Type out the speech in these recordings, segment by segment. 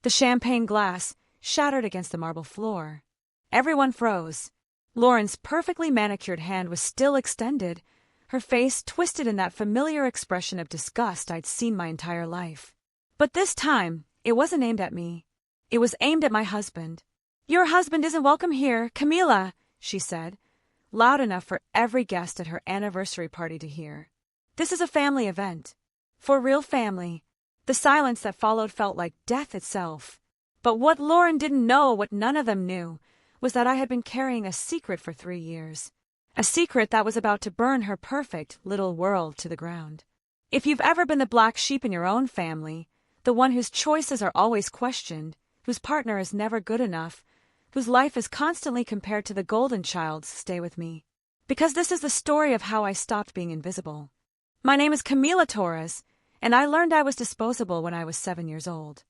The champagne glass shattered against the marble floor. Everyone froze. Lauren's perfectly manicured hand was still extended, her face twisted in that familiar expression of disgust I'd seen my entire life. But this time, it wasn't aimed at me. It was aimed at my husband. "Your husband isn't welcome here, Camila," she said, loud enough for every guest at her anniversary party to hear. "This is a family event. For real family." The silence that followed felt like death itself. But what Lauren didn't know, what none of them knew, was that I had been carrying a secret for 3 years. A secret that was about to burn her perfect little world to the ground. If you've ever been the black sheep in your own family, the one whose choices are always questioned, whose partner is never good enough, whose life is constantly compared to the golden child's, stay with me. Because this is the story of how I stopped being invisible. My name is Camila Torres, and I learned I was disposable when I was 7 years old.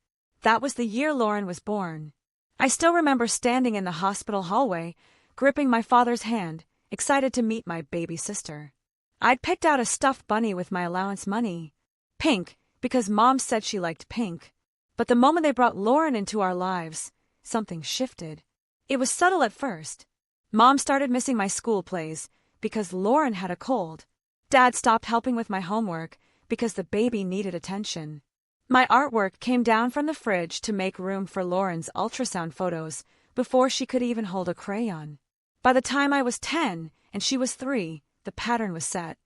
That was the year Lauren was born. I still remember standing in the hospital hallway, gripping my father's hand, excited to meet my baby sister. I'd picked out a stuffed bunny with my allowance money. Pink, because Mom said she liked pink. But the moment they brought Lauren into our lives, something shifted. It was subtle at first. Mom started missing my school plays because Lauren had a cold. Dad stopped helping with my homework because the baby needed attention. My artwork came down from the fridge to make room for Lauren's ultrasound photos before she could even hold a crayon. By the time I was 10 and she was 3, the pattern was set.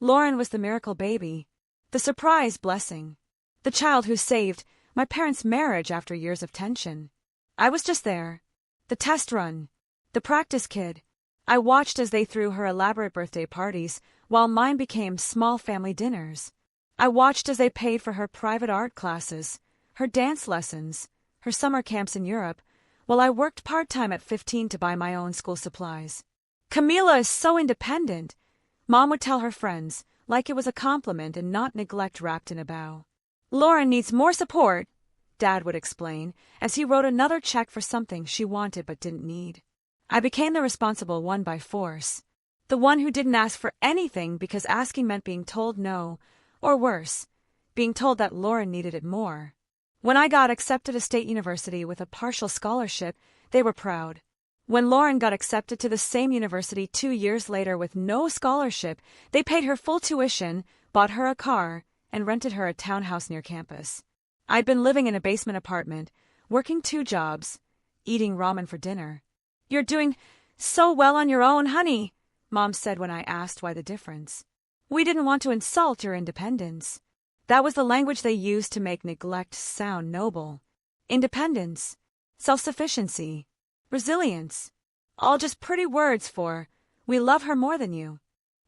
Lauren was the miracle baby, the surprise blessing, the child who saved my parents' marriage after years of tension. I was just there. The test run. The practice kid. I watched as they threw her elaborate birthday parties while mine became small family dinners. I watched as they paid for her private art classes, her dance lessons, her summer camps in Europe, while I worked part-time at 15 to buy my own school supplies. "Camila is so independent," Mom would tell her friends, like it was a compliment and not neglect wrapped in a bow. "Lauren needs more support," Dad would explain, as he wrote another check for something she wanted but didn't need. I became the responsible one by force. The one who didn't ask for anything because asking meant being told no, or worse, being told that Lauren needed it more. When I got accepted to State University with a partial scholarship, they were proud. When Lauren got accepted to the same university 2 years later with no scholarship, they paid her full tuition, bought her a car, and rented her a townhouse near campus. I'd been living in a basement apartment, working 2 jobs, eating ramen for dinner. "You're doing so well on your own, honey," Mom said when I asked why the difference. "We didn't want to insult your independence." That was the language they used to make neglect sound noble. Independence, self-sufficiency, resilience. All just pretty words for, "We love her more than you."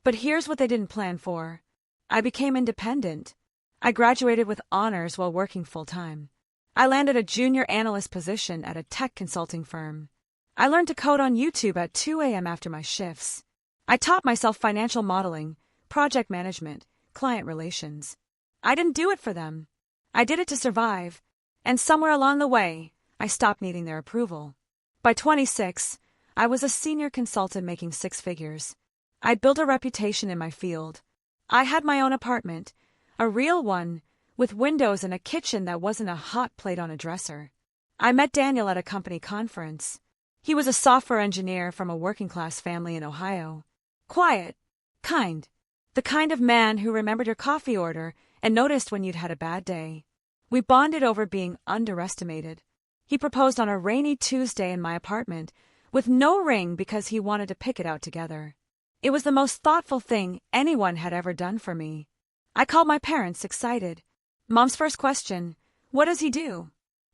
But here's what they didn't plan for. I became independent. I graduated with honors while working full-time. I landed a junior analyst position at a tech consulting firm. I learned to code on YouTube at 2 a.m. after my shifts. I taught myself financial modeling, project management, client relations. I didn't do it for them. I did it to survive. And somewhere along the way, I stopped needing their approval. By 26, I was a senior consultant making 6 figures. I'd built a reputation in my field. I had my own apartment, a real one, with windows and a kitchen that wasn't a hot plate on a dresser. I met Daniel at a company conference. He was a software engineer from a working-class family in Ohio. Quiet, kind, the kind of man who remembered your coffee order and noticed when you'd had a bad day. We bonded over being underestimated. He proposed on a rainy Tuesday in my apartment, with no ring because he wanted to pick it out together. It was the most thoughtful thing anyone had ever done for me. I called my parents, excited. Mom's first question, "What does he do?"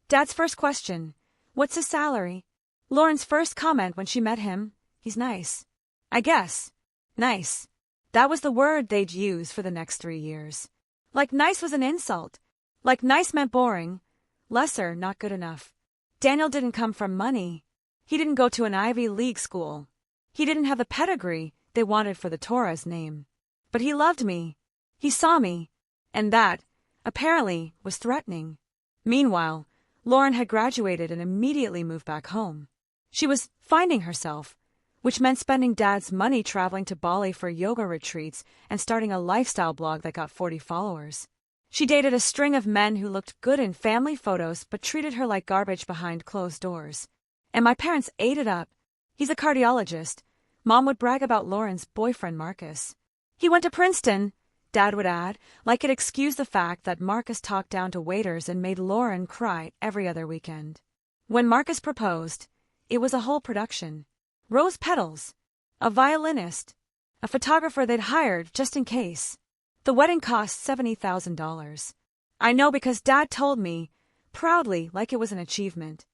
Dad's first question, "What's his salary?" Lauren's first comment when she met him, "He's nice." I guess. Nice. That was the word they'd use for the next 3 years. Like nice was an insult. Like nice meant boring. Lesser, not good enough. Daniel didn't come from money. He didn't go to an Ivy League school. He didn't have the pedigree they wanted for the Torres name. But he loved me. He saw me. And that, apparently, was threatening. Meanwhile, Lauren had graduated and immediately moved back home. She was finding herself, which meant spending Dad's money traveling to Bali for yoga retreats and starting a lifestyle blog that got 40 followers. She dated a string of men who looked good in family photos but treated her like garbage behind closed doors. And my parents ate it up. He's a cardiologist. Mom would brag about Lauren's boyfriend Marcus. He went to Princeton, Dad would add, like it excused the fact that Marcus talked down to waiters and made Lauren cry every other weekend. When Marcus proposed, it was a whole production. Rose petals, a violinist, a photographer they'd hired just in case. The wedding cost $70,000. I know because Dad told me, proudly, like it was an achievement.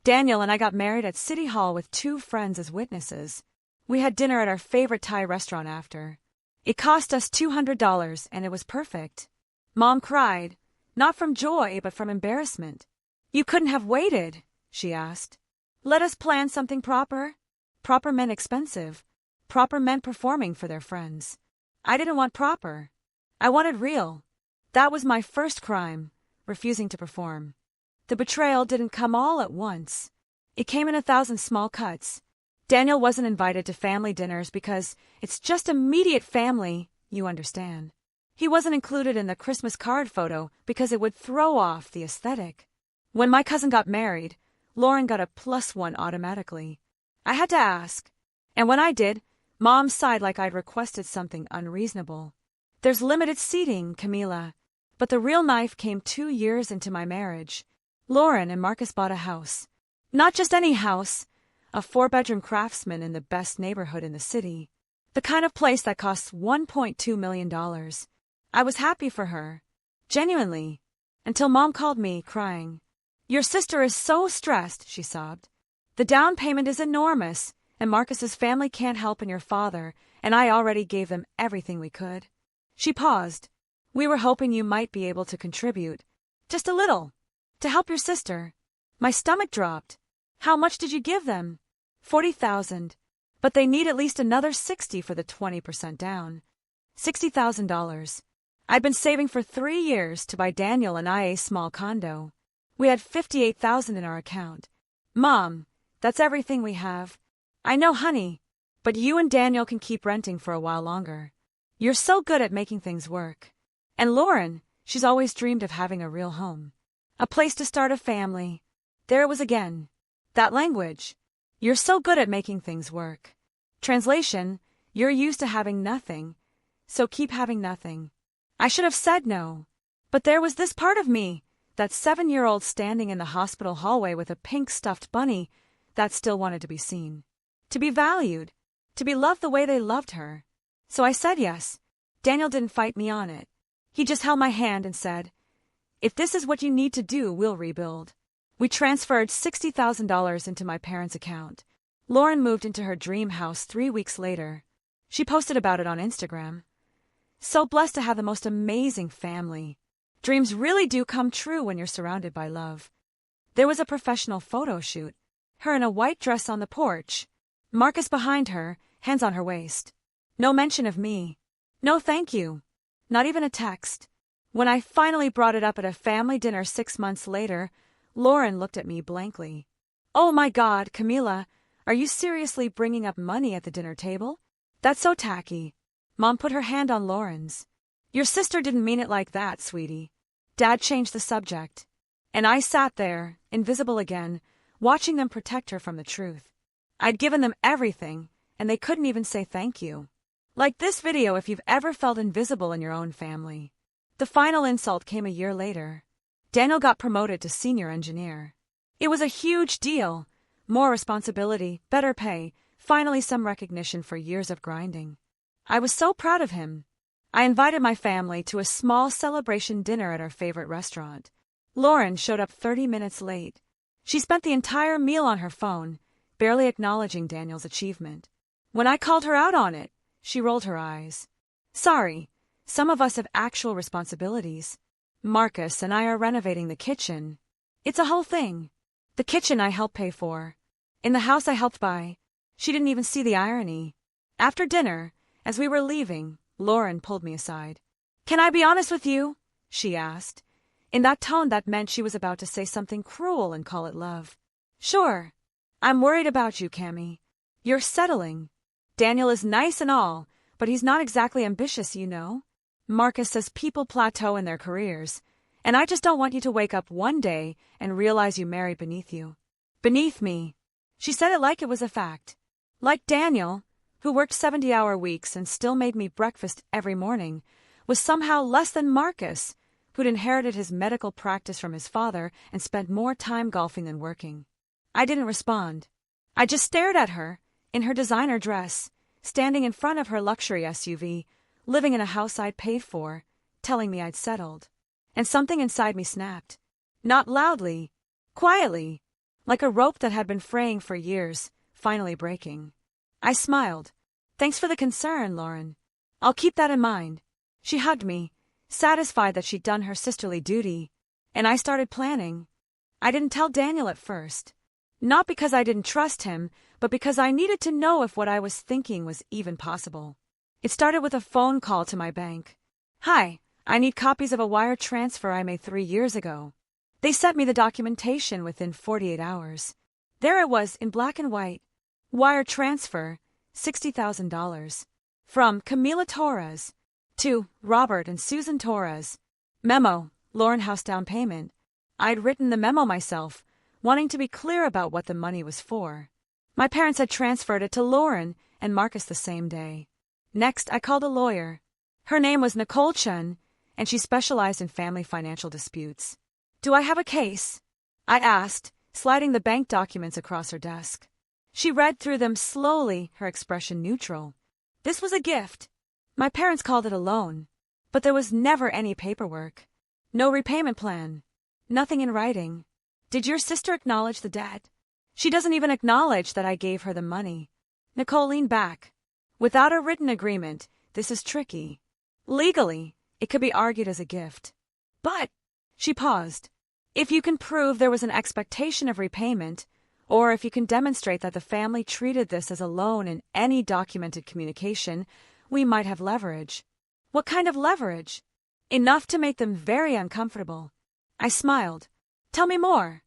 Daniel and I got married at City Hall with 2 friends as witnesses. We had dinner at our favorite Thai restaurant after. It cost us $200 and it was perfect. Mom cried, not from joy but from embarrassment. You couldn't have waited, she asked. Let us plan something proper. Proper meant expensive. Proper meant performing for their friends. I didn't want proper. I wanted real. That was my first crime, refusing to perform. The betrayal didn't come all at once. It came in 1,000 small cuts. Daniel wasn't invited to family dinners because it's just immediate family, you understand. He wasn't included in the Christmas card photo because it would throw off the aesthetic. When my cousin got married, Lauren got a +1 automatically. I had to ask. And when I did, Mom sighed like I'd requested something unreasonable. There's limited seating, Camila. But the real knife came 2 years into my marriage. Lauren and Marcus bought a house. Not just any house, a 4-bedroom Craftsman in the best neighborhood in the city. The kind of place that costs $1.2 million. I was happy for her. Genuinely. Until Mom called me, crying. Your sister is so stressed, she sobbed. The down payment is enormous, and Marcus's family can't help in your father, and I already gave them everything we could. She paused. We were hoping you might be able to contribute. Just a little. To help your sister. My stomach dropped. How much did you give them? $40,000. But they need at least another $60,000 for the 20% down. $60,000. I'd been saving for 3 years to buy Daniel and I a small condo. We had $58,000 in our account. Mom, that's everything we have. I know, honey, but you and Daniel can keep renting for a while longer. You're so good at making things work. And Lauren, she's always dreamed of having a real home. A place to start a family. There it was again. That language. You're so good at making things work. Translation, you're used to having nothing, so keep having nothing. I should have said no. But there was this part of me, that 7-year-old standing in the hospital hallway with a pink stuffed bunny, that still wanted to be seen. To be valued. To be loved the way they loved her. So I said yes. Daniel didn't fight me on it. He just held my hand and said, if this is what you need to do, we'll rebuild. We transferred $60,000 into my parents' account. Lauren moved into her dream house 3 weeks later. She posted about it on Instagram. So blessed to have the most amazing family. Dreams really do come true when you're surrounded by love. There was a professional photo shoot. Her in a white dress on the porch. Marcus behind her, hands on her waist. No mention of me. No thank you. Not even a text. When I finally brought it up at a family dinner 6 months later, Lauren looked at me blankly. Oh my God, Camila, are you seriously bringing up money at the dinner table? That's so tacky. Mom put her hand on Lauren's. Your sister didn't mean it like that, sweetie. Dad changed the subject. And I sat there, invisible again, watching them protect her from the truth. I'd given them everything, and they couldn't even say thank you. Like this video if you've ever felt invisible in your own family. The final insult came a year later. Daniel got promoted to senior engineer. It was a huge deal. More responsibility, better pay, finally some recognition for years of grinding. I was so proud of him. I invited my family to a small celebration dinner at our favorite restaurant. Lauren showed up 30 minutes late. She spent the entire meal on her phone, barely acknowledging Daniel's achievement. When I called her out on it, she rolled her eyes. Sorry, some of us have actual responsibilities. Marcus and I are renovating the kitchen. It's a whole thing. The kitchen I helped pay for. In the house I helped buy. She didn't even see the irony. After dinner, as we were leaving, Lauren pulled me aside. Can I be honest with you? She asked, in that tone that meant she was about to say something cruel and call it love. Sure. I'm worried about you, Cammy. You're settling. Daniel is nice and all, but he's not exactly ambitious, you know. Marcus says people plateau in their careers, and I just don't want you to wake up one day and realize you married beneath you. Beneath me. She said it like it was a fact. Like Daniel, who worked 70-hour weeks and still made me breakfast every morning, was somehow less than Marcus, who'd inherited his medical practice from his father and spent more time golfing than working. I didn't respond. I just stared at her, in her designer dress, standing in front of her luxury SUV, living in a house I'd paid for, telling me I'd settled. And something inside me snapped. Not loudly, quietly, like a rope that had been fraying for years, finally breaking. I smiled. Thanks for the concern, Lauren. I'll keep that in mind. She hugged me, satisfied that she'd done her sisterly duty, and I started planning. I didn't tell Daniel at first. Not because I didn't trust him, but because I needed to know if what I was thinking was even possible. It started with a phone call to my bank. Hi, I need copies of a wire transfer I made 3 years ago. They sent me the documentation within 48 hours. There it was in black and white. Wire transfer, $60,000. From Camila Torres to Robert and Susan Torres. Memo, Lauren house down payment. I'd written the memo myself, wanting to be clear about what the money was for. My parents had transferred it to Lauren and Marcus the same day. Next, I called a lawyer. Her name was Nicole Chen, and she specialized in family financial disputes. Do I have a case? I asked, sliding the bank documents across her desk. She read through them slowly, her expression neutral. This was a gift. My parents called it a loan, but there was never any paperwork. No repayment plan. Nothing in writing. Did your sister acknowledge the debt? She doesn't even acknowledge that I gave her the money. Nicole leaned back. Without a written agreement, this is tricky. Legally, it could be argued as a gift. But, she paused, if you can prove there was an expectation of repayment, or if you can demonstrate that the family treated this as a loan in any documented communication, we might have leverage. What kind of leverage? Enough to make them very uncomfortable. I smiled. Tell me more.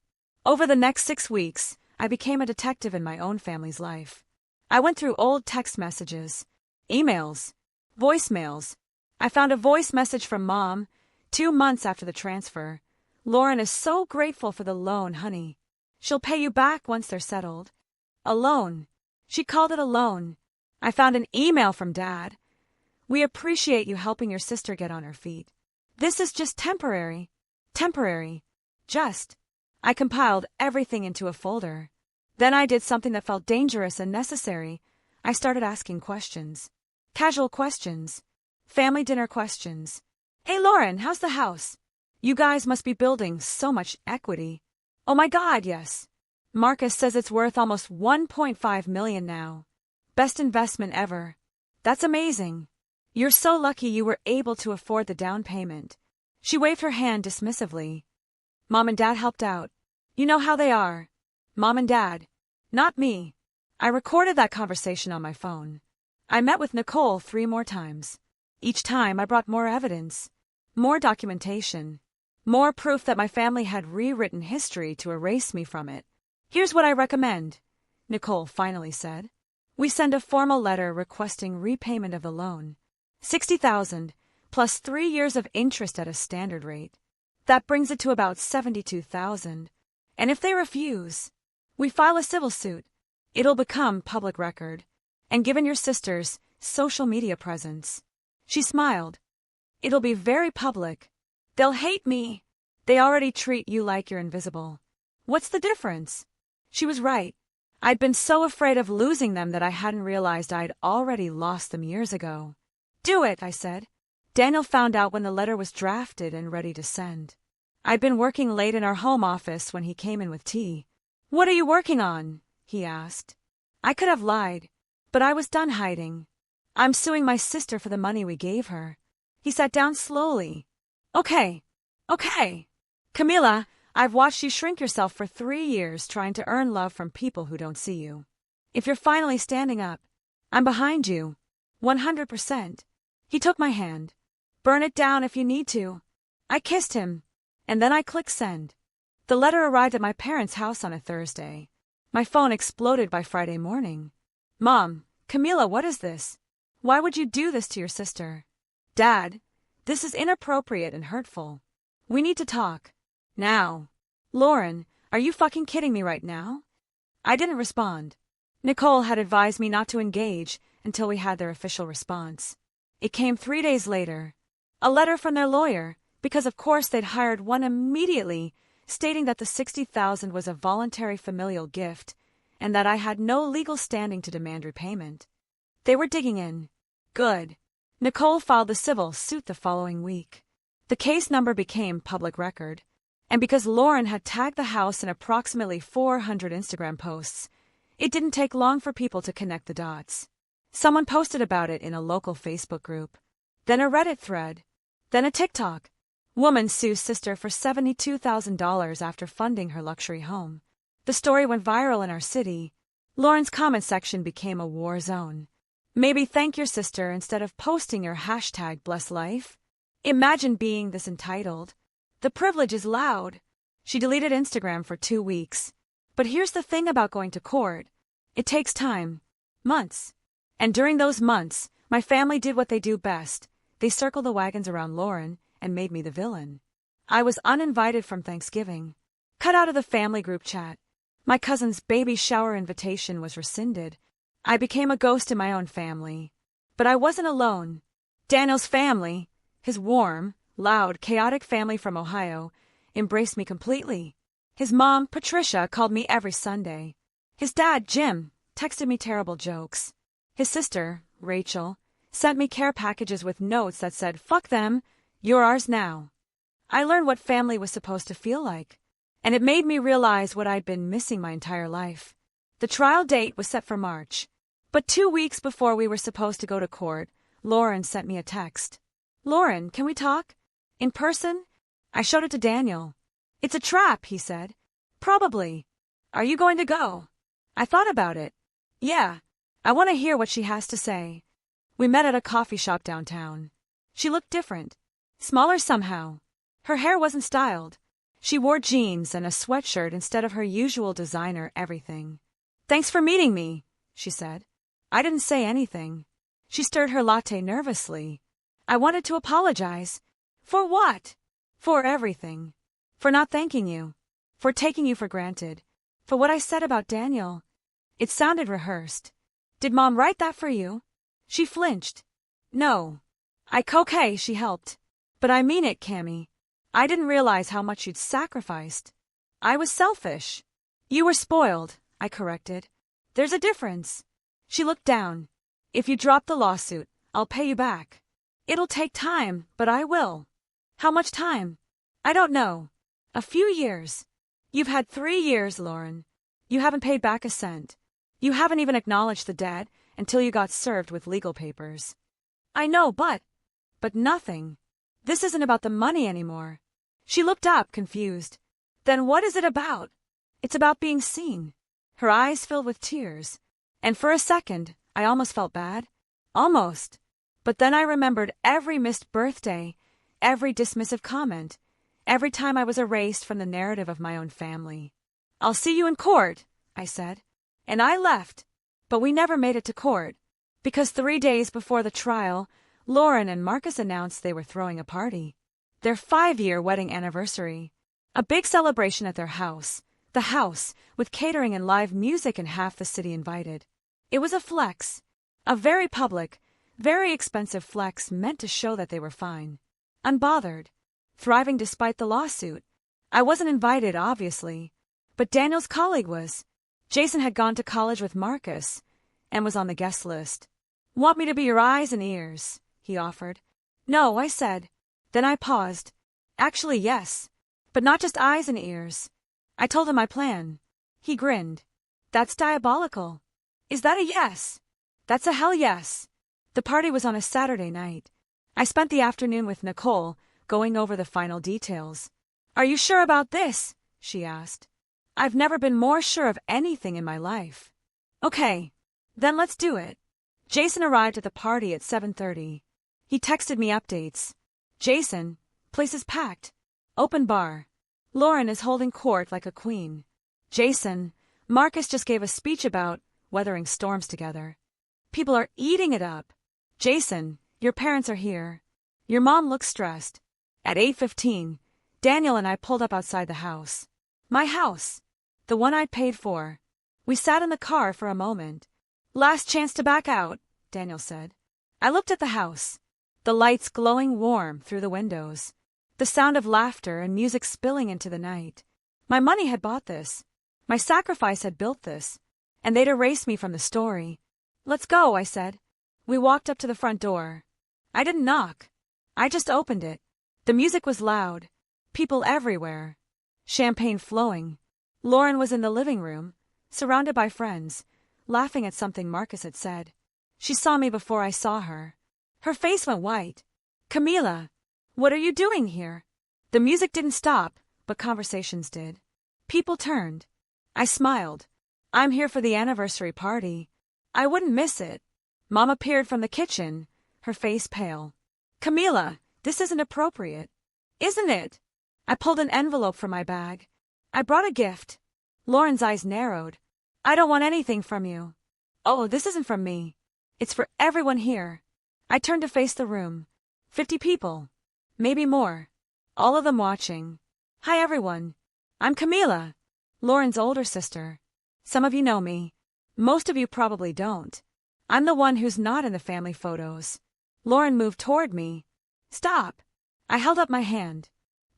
Over the next 6 weeks, I became a detective in my own family's life. I went through old text messages, emails, voicemails. I found a voice message from Mom, 2 months after the transfer. Lauren is so grateful for the loan, honey. She'll pay you back once they're settled. A loan. She called it a loan. I found an email from Dad. We appreciate you helping your sister get on her feet. This is just temporary. Temporary. Just. I compiled everything into a folder. Then I did something that felt dangerous and necessary. I started asking questions. Casual questions. Family dinner questions. Hey, Lauren, how's the house? You guys must be building so much equity. Oh my God, yes. Marcus says it's worth almost $1.5 million now. Best investment ever. That's amazing. You're so lucky you were able to afford the down payment. She waved her hand dismissively. Mom and Dad helped out. You know how they are. Mom and Dad. Not me. I recorded that conversation on my phone. I met with Nicole 3 more times. Each time I brought more evidence, more documentation, more proof that my family had rewritten history to erase me from it. Here's what I recommend, Nicole finally said. We send a formal letter requesting repayment of the loan. $60,000 plus 3 years of interest at a standard rate. That brings it to about $72,000. And if they refuse, we file a civil suit. It'll become public record. And given your sister's social media presence, she smiled. It'll be very public. They'll hate me. They already treat you like you're invisible. What's the difference? She was right. I'd been so afraid of losing them that I hadn't realized I'd already lost them years ago. Do it, I said. Daniel found out when the letter was drafted and ready to send. I'd been working late in our home office when he came in with tea. What are you working on? He asked. I could have lied, but I was done hiding. I'm suing my sister for the money we gave her. He sat down slowly. Okay. Camila, I've watched you shrink yourself for 3 years trying to earn love from people who don't see you. If you're finally standing up, I'm behind you. 100%. He took my hand. Burn it down if you need to. I kissed him, and then I clicked send. The letter arrived at my parents' house on a Thursday. My phone exploded by Friday morning. Mom, Camila, what is this? Why would you do this to your sister? Dad, This is inappropriate and hurtful. We need to talk. Now. Lauren, are you fucking kidding me right now? I didn't respond. Nicole had advised me not to engage until we had their official response. It came 3 days later. A letter from their lawyer, because of course they'd hired one immediately, stating that the $60,000 was a voluntary familial gift and that I had no legal standing to demand repayment. They were digging in. Good. Nicole filed the civil suit the following week. The case number became public record, and because Lauren had tagged the house in approximately 400 Instagram posts, it didn't take long for people to connect the dots. Someone posted about it in a local Facebook group, then a Reddit thread, then a TikTok. Woman sues sister for $72,000 after funding her luxury home. The story went viral in our city. Lauren's comment section became a war zone. Maybe thank your sister instead of posting your hashtag bless life. Imagine being this entitled. The privilege is loud. She deleted Instagram for 2 weeks. But here's the thing about going to court. It takes time. Months. And during those months, my family did what they do best. They circled the wagons around Lauren and made me the villain. I was uninvited from Thanksgiving. Cut out of the family group chat. My cousin's baby shower invitation was rescinded. I became a ghost in my own family. But I wasn't alone. Daniel's family, his warm, loud, chaotic family from Ohio, embraced me completely. His mom, Patricia, called me every Sunday. His dad, Jim, texted me terrible jokes. His sister, Rachel, sent me care packages with notes that said, "Fuck them, you're ours now." I learned what family was supposed to feel like, and it made me realize what I'd been missing my entire life. The trial date was set for March, but 2 weeks before we were supposed to go to court, Lauren sent me a text. "Lauren, can we talk? In person?" I showed it to Daniel. "It's a trap," he said. "Probably. Are you going to go?" I thought about it. "Yeah, I want to hear what she has to say." We met at a coffee shop downtown. She looked different. Smaller somehow. Her hair wasn't styled. She wore jeans and a sweatshirt instead of her usual designer everything. "Thanks for meeting me," she said. I didn't say anything. She stirred her latte nervously. I wanted to apologize. For what? For everything. For not thanking you. For taking you for granted. For what I said about Daniel. It sounded rehearsed. "Did Mom write that for you?" She flinched. "No." Okay, she helped. "But I mean it, Cammy. I didn't realize how much you'd sacrificed. I was selfish." "You were spoiled," I corrected. "There's a difference." She looked down. "If you drop the lawsuit, I'll pay you back. It'll take time, but I will." "How much time?" "I don't know. A few years." "You've had 3 years, Lauren. You haven't paid back a cent. You haven't even acknowledged the debt until you got served with legal papers." "I know, but nothing. This isn't about the money anymore." She looked up, confused. "Then what is it about?" "It's about being seen." Her eyes filled with tears. And for a second, I almost felt bad. Almost. But then I remembered every missed birthday, every dismissive comment, every time I was erased from the narrative of my own family. "I'll see you in court," I said. And I left. But we never made it to court. Because 3 days before the trial, Lauren and Marcus announced they were throwing a party. Their 5-year wedding anniversary. A big celebration at their house. The house, with catering and live music and half the city invited. It was a flex. A very public, very expensive flex meant to show that they were fine. Unbothered. Thriving despite the lawsuit. I wasn't invited, obviously. But Daniel's colleague was. Jason had gone to college with Marcus and was on the guest list. "Want me to be your eyes and ears?" he offered. "No," I said. Then I paused. "Actually, yes. But not just eyes and ears." I told him my plan. He grinned. "That's diabolical." "Is that a yes?" "That's a hell yes." The party was on a Saturday night. I spent the afternoon with Nicole, going over the final details. "Are you sure about this?" she asked. I've never been more sure of anything in my life. "Okay, then let's do it." Jason arrived at the party at 7:30. He texted me updates. "Jason, place is packed. Open bar. Lauren is holding court like a queen." "Jason, Marcus just gave a speech about weathering storms together. People are eating it up." "Jason, your parents are here." Your mom looks stressed. At 8:15, Daniel and I pulled up outside the house. My house. The one I'd paid for. We sat in the car for a moment. Last chance to back out, Daniel said. I looked at the house. The lights glowing warm through the windows. The sound of laughter and music spilling into the night. My money had bought this. My sacrifice had built this. And they'd erased me from the story. Let's go, I said. We walked up to the front door. I didn't knock. I just opened it. The music was loud. People everywhere. Champagne flowing. Lauren was in the living room, surrounded by friends, laughing at something Marcus had said. She saw me before I saw her. Her face went white. Camila, what are you doing here? The music didn't stop, but conversations did. People turned. I smiled. I'm here for the anniversary party. I wouldn't miss it. Mom appeared from the kitchen, her face pale. Camila, this isn't appropriate. Isn't it? I pulled an envelope from my bag. I brought a gift. Lauren's eyes narrowed. I don't want anything from you. Oh, this isn't from me. It's for everyone here. I turned to face the room. 50 people. Maybe more. All of them watching. Hi, everyone. I'm Camila, Lauren's older sister. Some of you know me. Most of you probably don't. I'm the one who's not in the family photos. Lauren moved toward me. Stop. I held up my hand.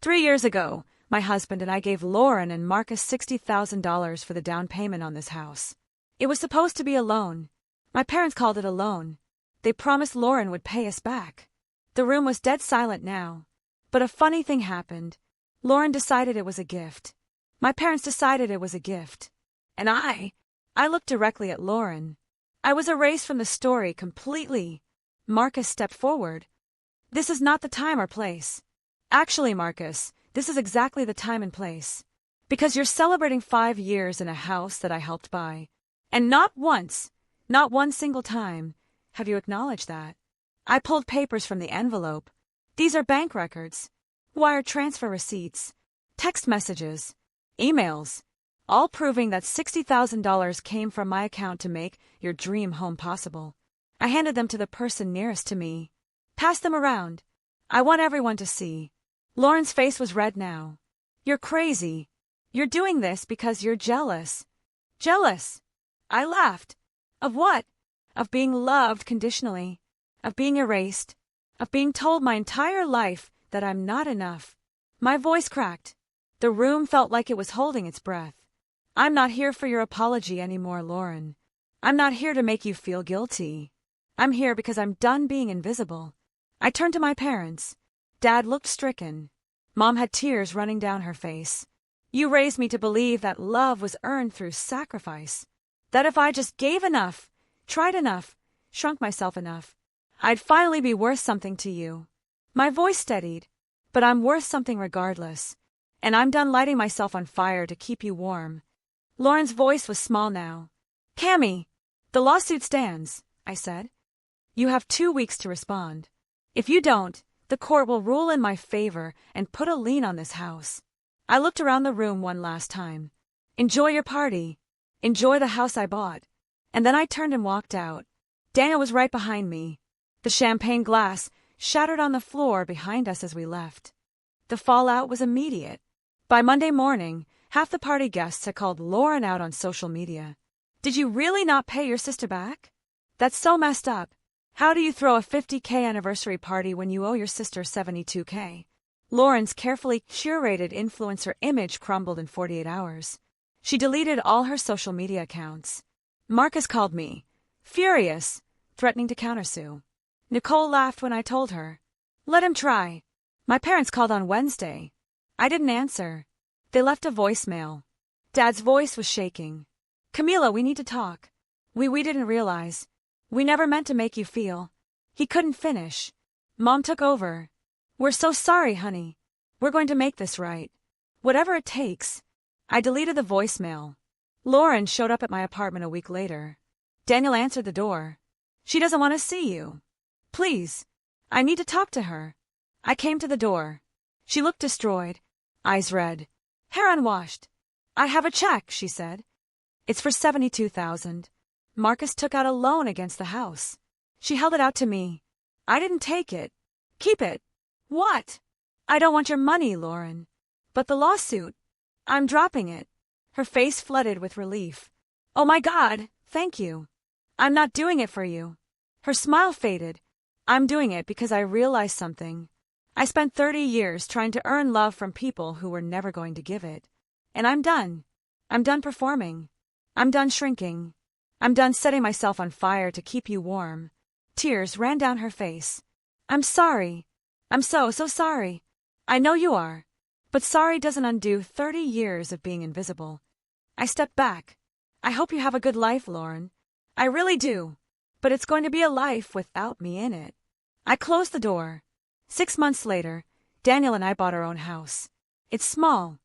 3 years ago, my husband and I gave Lauren and Marcus $60,000 for the down payment on this house. It was supposed to be a loan. My parents called it a loan. They promised Lauren would pay us back. The room was dead silent now. But a funny thing happened. Lauren decided it was a gift. My parents decided it was a gift. And I looked directly at Lauren. I was erased from the story completely. Marcus stepped forward. This is not the time or place. Actually, Marcus, this is exactly the time and place. Because you're celebrating 5 years in a house that I helped buy. And not once, not one single time, have you acknowledged that. I pulled papers from the envelope. These are bank records, wire transfer receipts, text messages, emails, all proving that $60,000 came from my account to make your dream home possible. I handed them to the person nearest to me. Pass them around. I want everyone to see. Lauren's face was red now. You're crazy. You're doing this because you're jealous. Jealous? I laughed. Of what? Of being loved conditionally. Of being erased. Of being told my entire life that I'm not enough. My voice cracked. The room felt like it was holding its breath. I'm not here for your apology anymore, Lauren. I'm not here to make you feel guilty. I'm here because I'm done being invisible. I turned to my parents. Dad looked stricken. Mom had tears running down her face. You raised me to believe that love was earned through sacrifice. That if I just gave enough, tried enough, shrunk myself enough, I'd finally be worth something to you. My voice steadied. But I'm worth something regardless. And I'm done lighting myself on fire to keep you warm. Lauren's voice was small now. Cammy, the lawsuit stands, I said. You have 2 weeks to respond. If you don't, the court will rule in my favor and put a lien on this house. I looked around the room one last time. Enjoy your party. Enjoy the house I bought. And then I turned and walked out. Daniel was right behind me. The champagne glass shattered on the floor behind us as we left. The fallout was immediate. By Monday morning, half the party guests had called Lauren out on social media. Did you really not pay your sister back? That's so messed up. How do you throw a $50K anniversary party when you owe your sister $72K? Lauren's carefully curated influencer image crumbled in 48 hours. She deleted all her social media accounts. Marcus called me, furious, threatening to countersue. Nicole laughed when I told her. Let him try. My parents called on Wednesday. I didn't answer. They left a voicemail. Dad's voice was shaking. Camila, we need to talk. We didn't realize. We never meant to make you feel. He couldn't finish. Mom took over. We're so sorry, honey. We're going to make this right. Whatever it takes. I deleted the voicemail. Lauren showed up at my apartment a week later. Daniel answered the door. She doesn't want to see you. Please. I need to talk to her. I came to the door. She looked destroyed, eyes red, hair unwashed. I have a check, she said. It's for $72,000. Marcus took out a loan against the house. She held it out to me. I didn't take it. Keep it. What? I don't want your money, Lauren. But the lawsuit. I'm dropping it. Her face flooded with relief. Oh my God, thank you. I'm not doing it for you. Her smile faded. I'm doing it because I realized something. I spent 30 years trying to earn love from people who were never going to give it. And I'm done. I'm done performing. I'm done shrinking. I'm done setting myself on fire to keep you warm. Tears ran down her face. I'm sorry. I'm so sorry. I know you are. But sorry doesn't undo 30 years of being invisible. I stepped back. I hope you have a good life, Lauren. I really do. But it's going to be a life without me in it. I closed the door. 6 months later, Daniel and I bought our own house. It's small.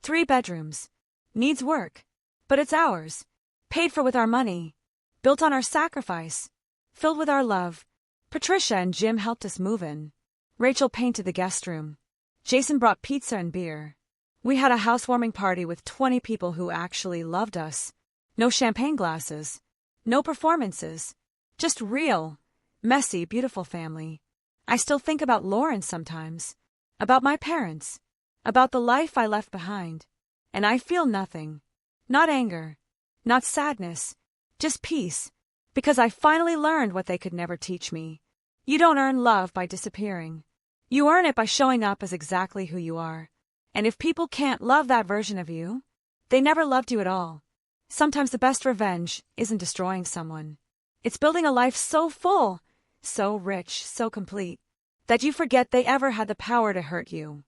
3 bedrooms. Needs work. But it's ours. Paid for with our money. Built on our sacrifice. Filled with our love. Patricia and Jim helped us move in. Rachel painted the guest room. Jason brought pizza and beer. We had a housewarming party with 20 people who actually loved us. No champagne glasses. No performances. Just real, messy, beautiful family. I still think about Lauren sometimes. About my parents. About the life I left behind. And I feel nothing. Not anger. Not sadness. Just peace. Because I finally learned what they could never teach me. You don't earn love by disappearing. You earn it by showing up as exactly who you are. And if people can't love that version of you, they never loved you at all. Sometimes the best revenge isn't destroying someone. It's building a life so full, so rich, so complete, that you forget they ever had the power to hurt you.